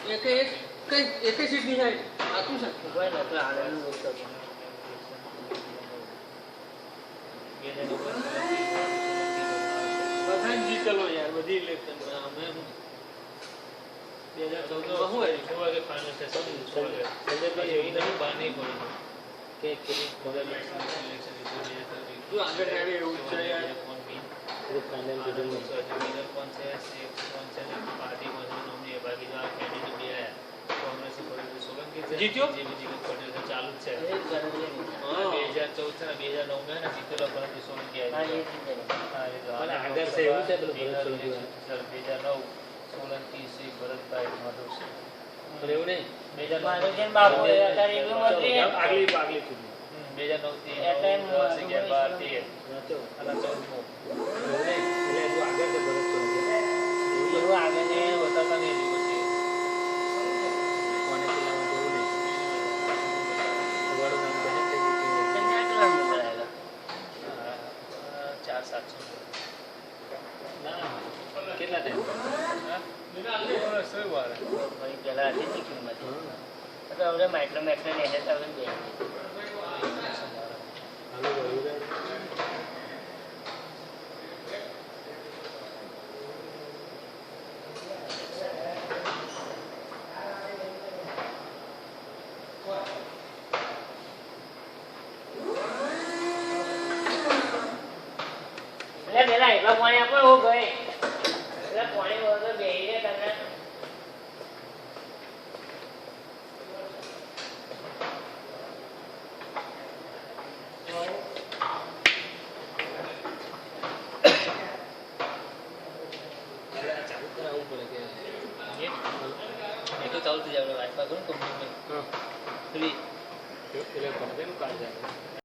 એક એક કઈ એક સીટ ની સાઈડ આતું છે કોઈ ન તો આનંદ બોલતો બધા જીતેલો યાર બધી ઇલેક્શન અમે 2014 માં હું આવ્યું શું વાગે ફાઇનલ છે શું વાગે એવી નહીં બહાર નહીં પડી કે ઇલેક્શન તું આગળ આવે એવું છે યાર ગ્રુપ ફાઇનલ કીધું વિનર કોણ છે સેફ કોણ છે પાર્ટી બધું નોમિની બાકી જો આ કેન્ડિડેટ બે આયા કોંગ્રેસ પટેલ સોલંકી છે જીત્યો જીવી પટેલ છે ચાલુ જ છે એ કરે હા 2014 છે ને 2009 માં જીતેલો પરંતુ સોલંકી હા આવ્યો એ જ હા એ તો અને આગળ છે એવું છે પેલું ભરત સોલંકી 2009 સોલંકી શ્રી ભરતભાઈ માધવસિંહ પણ એવું નહીં 2009 માધવસિંહ બાબુ અત્યારે એવું મંત્રી આગલી આગલી ચૂંટણી 2009 થી એ ટાઈમ 10 11 12 વાંચો. 13 અને 14 એવું નહીં એટલે હજુ આગળ છે ભરત સોલંકી એવું આવે એ બતાવતા નહીં હજુ પછી કોને પેલામાં જોવું નહીં તમારું નામ બને છે કે કેટલા નંબર આવેલા 4700 ના કેટલા ટાઈમ શું વાર ભાઈ પેલા હતી ને કિંમત તો હવે માઇક્રો ને એને તો હવે બે હાલો વળી એટલે પેલા એટલા પાણી આપો હું ગઈ એટલે પાણી વગર બેહીને તમને ચાલુ કરાવવું પડે કે એ તો ચાલતું જ આપણે વાઇફાઈ કરું કંપની હા ફ્રી એટલે કંપનીનું કાર્ડ જાય